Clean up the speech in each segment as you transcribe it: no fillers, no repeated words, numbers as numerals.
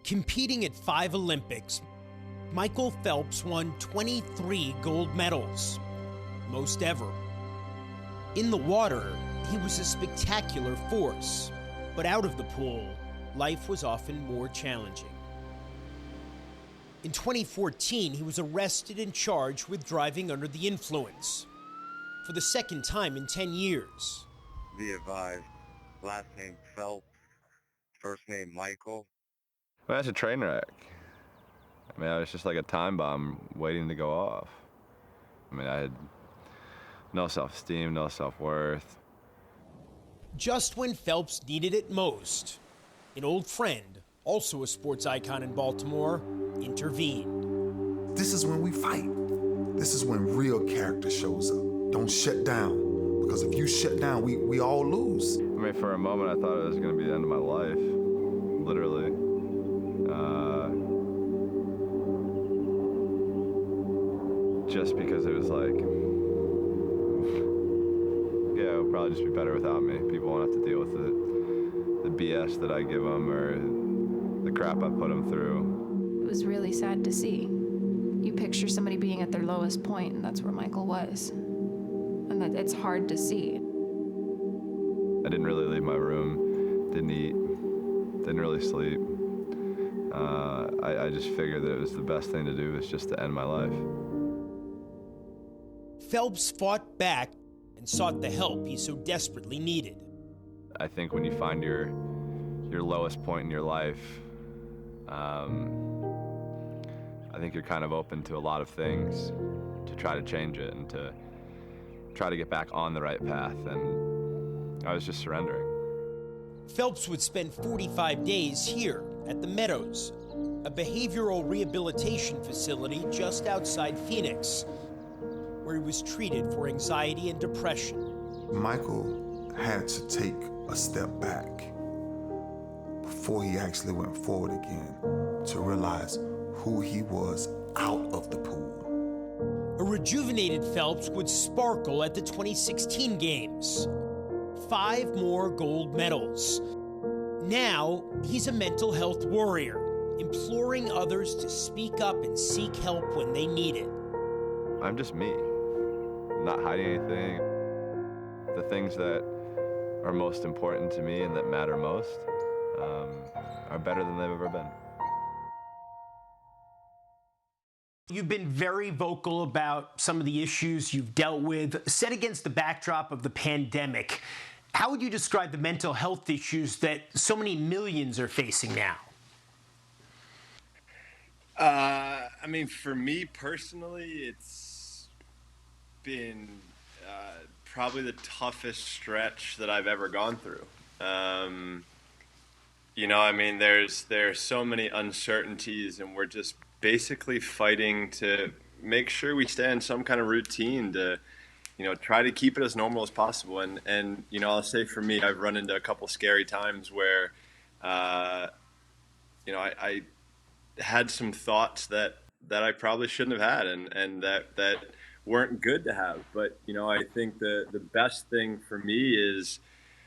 Competing at 5 Olympics, Michael Phelps won 23 gold medals, most ever. In the water, he was a spectacular force, but out of the pool, life was often more challenging. In 2014, he was arrested and charged with driving under the influence for the second time in 10 years. Be advised, last name Phelps, first name Michael. Well, that's a train wreck. I mean, I was just like a time bomb waiting to go off. I mean, I had no self-esteem, no self-worth. Just when Phelps needed it most, an old friend, also a sports icon in Baltimore, intervened. This is when we fight. This is when real character shows up. Don't shut down, because if you shut down, we all lose. I mean, for a moment, I thought it was going to be the end of my life, literally. Just because it was like, yeah, it would probably just be better without me. People won't have to deal with the BS that I give them or the crap I put them through. It was really sad to see. You picture somebody being at their lowest point, and that's where Michael was. And that it's hard to see. I didn't really leave my room, didn't eat, didn't really sleep. I just figured that it was the best thing to do was just to end my life. Phelps fought back and sought the help he so desperately needed. I think when you find your lowest point in your life, I think you're kind of open to a lot of things to try to change it and to try to get back on the right path, and I was just surrendering. Phelps would spend 45 days here at the Meadows, a behavioral rehabilitation facility just outside Phoenix, where he was treated for anxiety and depression. Michael had to take a step back before he actually went forward again to realize who he was out of the pool. A rejuvenated Phelps would sparkle at the 2016 Games. 5 more gold medals. Now, he's a mental health warrior, imploring others to speak up and seek help when they need it. I'm just me, not hiding anything. The things that are most important to me and that matter most are better than they've ever been. You've been very vocal about some of the issues you've dealt with. Set against the backdrop of the pandemic, how would you describe the mental health issues that so many millions are facing now? I mean, for me personally, it's been probably the toughest stretch that I've ever gone through. I mean, there's so many uncertainties, and we're just basically fighting to make sure we stay in some kind of routine to, try to keep it as normal as possible. And I'll say for me, I've run into a couple scary times where, I had some thoughts that I probably shouldn't have had and that weren't good to have. But, I think the best thing for me is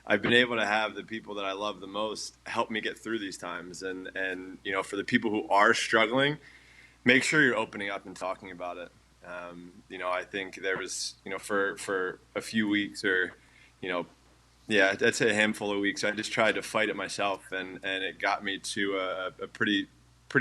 I've been able to have the people that I love the most help me get through these times. And for the people who are struggling, make sure you're opening up and talking about it. I think there was, for a few weeks or, I'd say a handful of weeks, I just tried to fight it myself, and it got me to a pretty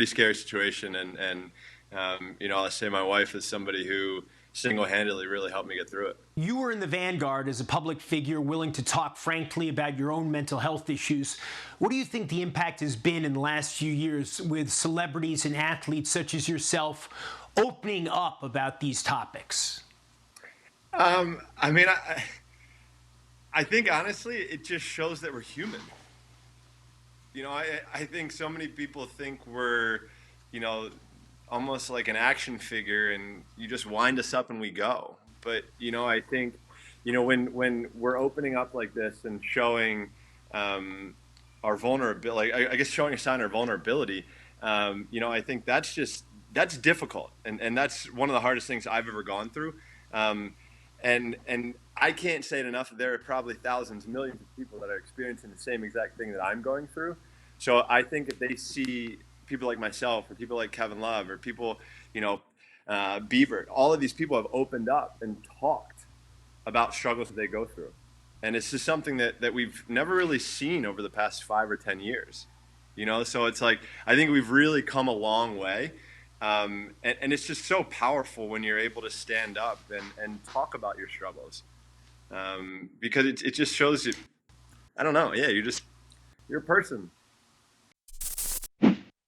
scary situation. And I'll say my wife is somebody who single-handedly really helped me get through it. You were in the vanguard as a public figure, willing to talk frankly about your own mental health issues. What do you think the impact has been in the last few years with celebrities and athletes such as yourself opening up about these topics? I think honestly, it just shows that we're human. I think so many people think we're, almost like an action figure, and you just wind us up and we go. But, I think, when we're opening up like this and showing our vulnerability, I guess showing a sign of vulnerability, I think that's difficult. And that's one of the hardest things I've ever gone through. And I can't say it enough. There are probably thousands, millions of people that are experiencing the same exact thing that I'm going through. So I think if they see people like myself or people like Kevin Love or people, Bieber, all of these people have opened up and talked about struggles that they go through. And it's just something that we've never really seen over the past 5 or 10 years, So it's like, I think we've really come a long way. And it's just so powerful when you're able to stand up and talk about your struggles. Because it just shows you, I don't know. Yeah, you're a person.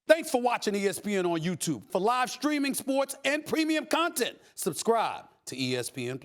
Thanks for watching ESPN on YouTube. For live streaming sports and premium content, subscribe to ESPN+.